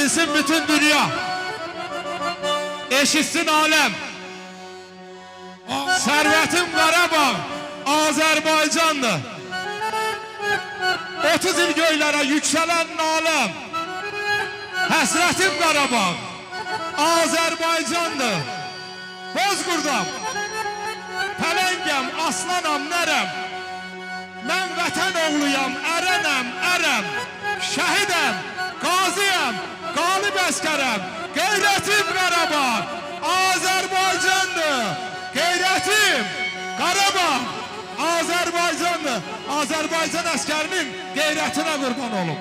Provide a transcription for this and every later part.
bilsin bütün dünya, eşitsin alem. Servetim Qarabağ, Azerbaycan'dır. 30 il göylere yükselen nalem. Həsrətim Qarabağ, Azerbaycan'dır. Bozqurdam, pələngəm, aslanam, nərəm. Mən vətən oğluyam, ərənəm, ərəm. Şəhidəm, qaziyəm, qalib əskərəm. Qeyrətim Qarabağ, Azerbaycan'dır. Qeyrətim Qarabağ, Azerbaycan'dır. Azerbaycan əskərinin qeyrətinə qurban olum.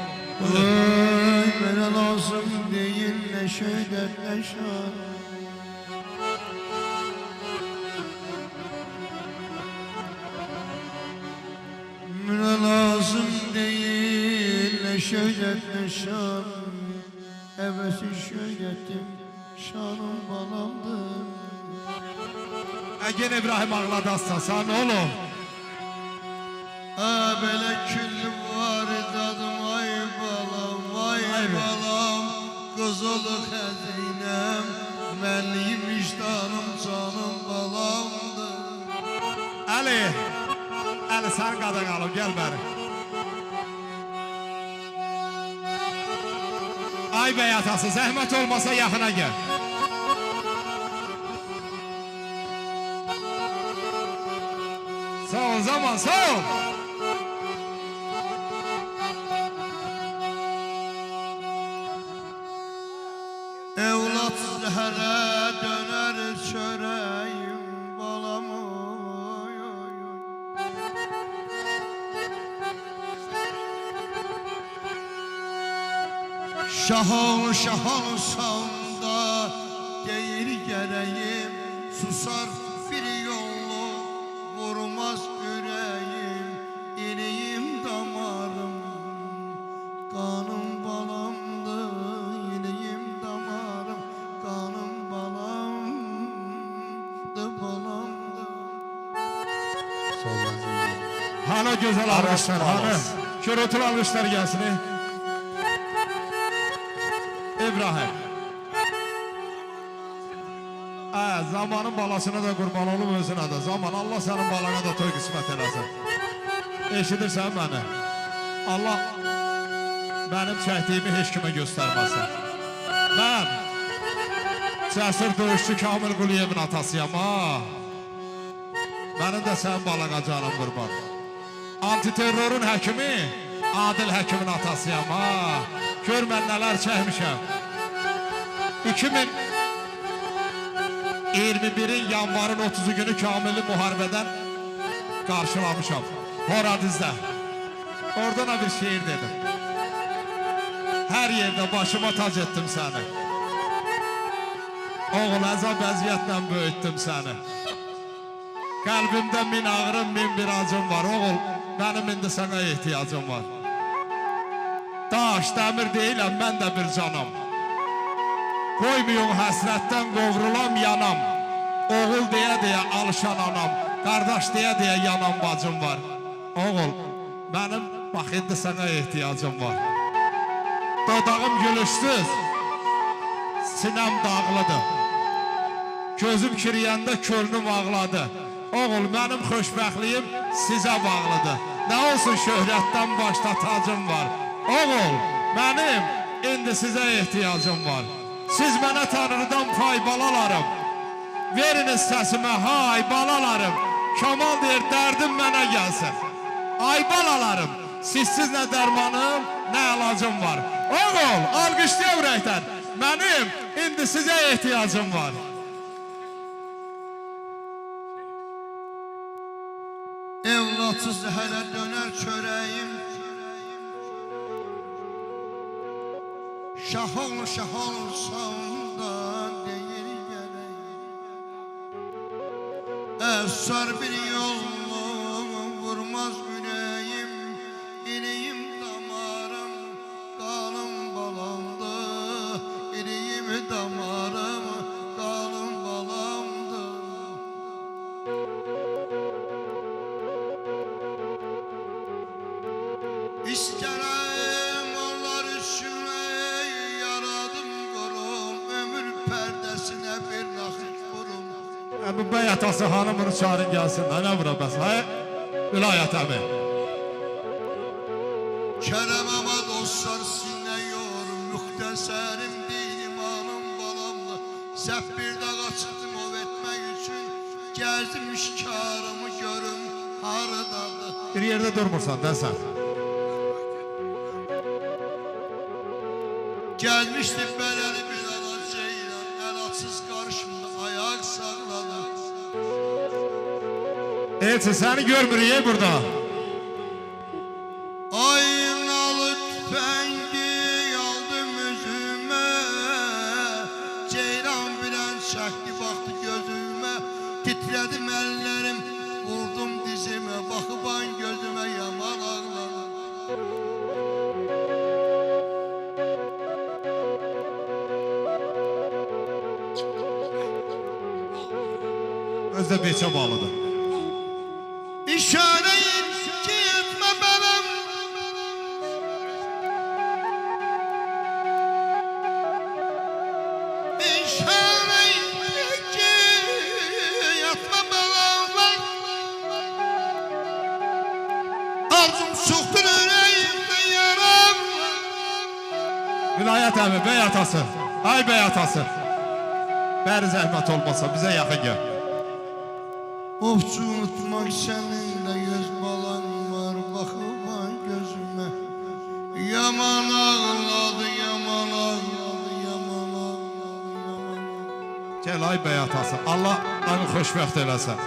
Ay mənə lazım deyil nə şeydən nə şan. Mənə lazım deyil nə şeydən nə şan. Əvəsi şöhrətim şanım balamdır. Əgən İbrahim ağladassan, sən oğlum. Belə küllü var dadım ay balam, ay balam. Qızılı xəzinəm, mənliyim vicdanım canım balamdır. Əli, Əli sən qadan alım, gəl bəri. Ay bəy atası, zəhmət olmasa yaxına gəl. Sağ ol zaman, sağ ol. Evlatsız hələ dönər çörəyim balam oy oy oy. Şah olsam da deyir gərəyim. Susar bir yolu vurmaz ürəyim. İliyim damarım qanım balamdır. İliyim damarım qanım balamdır balamdır. Hana güzel almışlar, hana. Körotun almışlar gelsin. İbrahim. Zamanın balasına da kurban olum özüne de. Zaman Allah senin balana da toy kısmet eləsin. Eşidirsən beni. Allah benim çəkdiyimi heç kimə göstərməsin. Ben cəsur döyüşçü Kamil Quliyevin atasıyam ha. Benim de senin balana canım qurban. Antiterrorun həkimi Adil həkimin atasıyam ha. Gör mən nələr çəkmişəm. 2021'in yanvarın 30'u günü Kamil'i muharebeden karşılamışam. Horadiz'de. Oradan bir şiir dedim. Her yerde başıma tac ettim seni. Oğul əzab əziyyətlə böyüttüm seni. Kalbimde min ağrım, min bir acım var. Oğul, benim indi sana ihtiyacım var. Daş, dəmir deyiləm, mən də bir canam. Koymuyon həsrətdən qovrulam yanam. Oğul deyə alışan anam. Qardaş deyə yanan bacım var. Oğul, benim bax indi sana ihtiyacım var. Dodağım gülüşsüz, sinem dağlıdır. Gözüm kiriyəndə könlüm ağladı. Oğul, benim xoşbəxtliyim sizə bağlıdır. Nə olsun şöhrətdən başda tacım var. Oğul, benim indi sizə ihtiyacım var. Siz mənə Tanrıdan pay balalarım. Veriniz səsimə hay balalarım. Kamal deyir dərdim mənə gəlsin. Ay balalarım, sizsiz nə dərmanım, nə əlacım var. Oğul, alqışlaya ürəkdən. Mənim indi sizə ihtiyacım var. Evlatsız hələ dönər çörəyim. Şah olsam da deyir gərək. Əsar bir yolunu vurmaz ürəyim. İliyim damarım qanım balamdır. İliyim damarım qanım balamdır. İstərəm onlar üçün yaradım pərdəsinə bir naxit vurum. Bu bəy atası hanımını çağırın gəlsin. Nə bura bəs? Hay, vilayət əmi. Kərəm ama dostlar sinə yorum. Müxtəsərim din imanım balamla. Səhv bir dağa çıxdım ov etmək üçün. Gəzdim işkarımı görüm haradadır. Bir yerdə durmursan da sən. Gəlmişdim beləli bir ana ceylan. El atsız qarşımda ayaq sağladı. Elçi səni görmürük burada. Aynalı tüfəngi aldım üzümə. Ceyran bilən çəkdi baxdı gözümə. Titredim əllərim, vurdum dizimə. Baxıban gözümə yaman ağladı. Özdə beçə bağlıdır. İşarəyim ki etmə bənəm. İşarəyim ki etmə bənəm. Arzum çoxdur ürəyimdə yaram. Vilayət əmi, bəy atası. Ay bəy atası. Bəri zəhmət olmasa bizə yaxın gəl. Ovçu unutmaq səninlə göz balan var. Baxıban gözümə. Yaman ağladı, yaman ağladı, yaman ağladı, yaman ağladı. Gəl ay bəy atası. Allah onu xoşbəxt eləsin.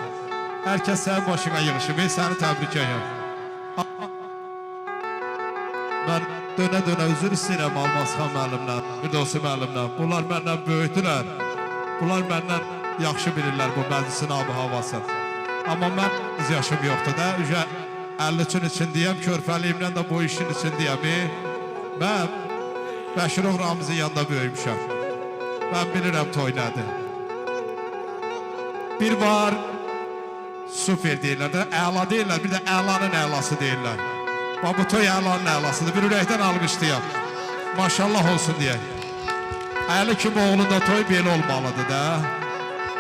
Hər kəs sənin başına yığışıb, səni təbrik edirəm. Mən dönə-dönə üzr istəyirəm Almazxan müəllimdən, Firdovsi müəllimdən. Bunlar məndən böyükdülər. Bunlar məndən yaxşı bilirlər bu məclisin ab-havasını. Amma mən öz yaşım yoxdur da, 53-ün içindəyəm, körfəliyimdən də bu işin içindəyəm. Mən Bəşirov Ramizin yanında böyümüşəm. Mən bilirəm toy nədir. Bir var, super deyirlər də, əla deyirlər, bir də əlanın əlası deyirlər. Bu toy əlanın əlasıdır, bir ürəkdən almışdıyam. Maşallah olsun deyək. Əli kimi oğlunda toy belə olmalıdır da.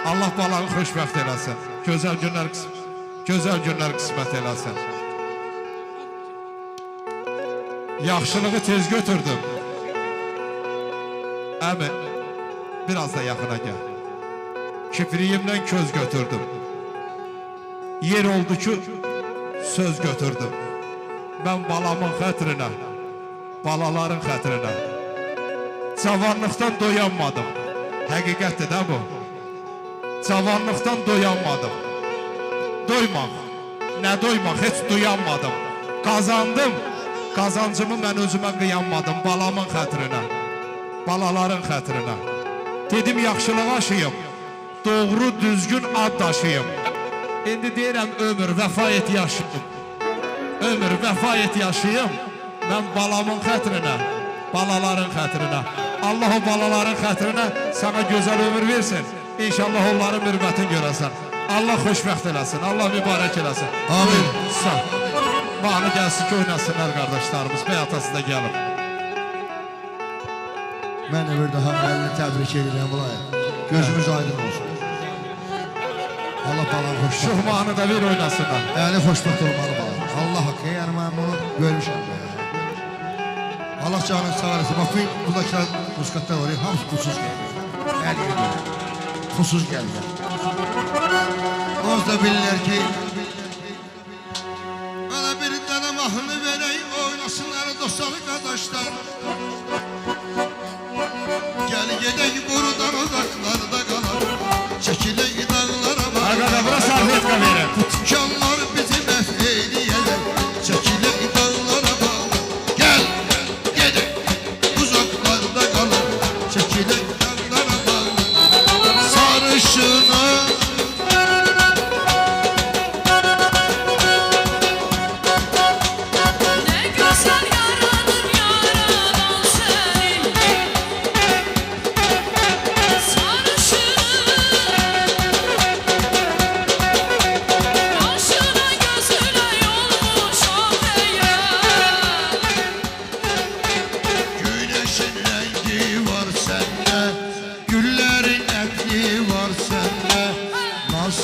Allah balanı xoşbəxt eləsin. Gözəl günlər qismət eləsin. Yaxşılığı tez götürdüm. Əmi, biraz da yaxına gəl. Kipriyimdən köz götürdüm. Yer oldu ki, söz götürdüm. Mən balamın xətrinə, balaların xətrinə. Cavanlıqdan doyanmadım. Həqiqətdir də bu. Cavanlıqdan doyanmadım. Doymaq, nə doymaq, heç doyanmadım. Qazandım, qazancımı mən özümə qıyanmadım. Balamın xətrinə, balaların xətrinə. Dedim yaxşılığa aşıyım, doğru düzgün ad daşıyım. İndi deyirəm ömür, vəfa et yaşayım. Ömür, vəfa et yaşayım. Mən balamın xətrinə, balaların xətrinə. Allah o balaların xətrinə sana gözəl ömür versin. İnşallah onların mürvətini görəsən. Allah xoşbəxt eləsin, Allah mübarək eləsin. Amin. Sağ. Bağlı gəlsin ki, oynasınlar qardaşlarımız. Bəy atası da gəlib. Mən də bir daha əlini təbrik edirəm Vilayət. Gözümüz aydın olsun. Allah balanı xoşbəxt. Şuhmanı da bir oynasınlar. Əli xoşbəxt olmalı balan. Allah haqqı, yəni mən bunu görmüşəm. Allah canını sağ olasın. Bax, buradakiler muskatlar var ya, hamısı pulsuz gəldi. Hər yeri görür. Pulsuz gəldi. Oz da bilirlər ki, bana bir dənə mahnı verək, oynasınlar dostları qardaşlar. Gəl gedək buradan uzaqlarda qalar, çəkilək dağlara var. Arkada bura sarfetka verin. Bu tükanlar bizi məhv eyləyələr, çəkilək dağlara var. Gəl, gedək uzaqlarda qalar, çəkilək dağlara var. Sarışına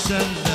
sen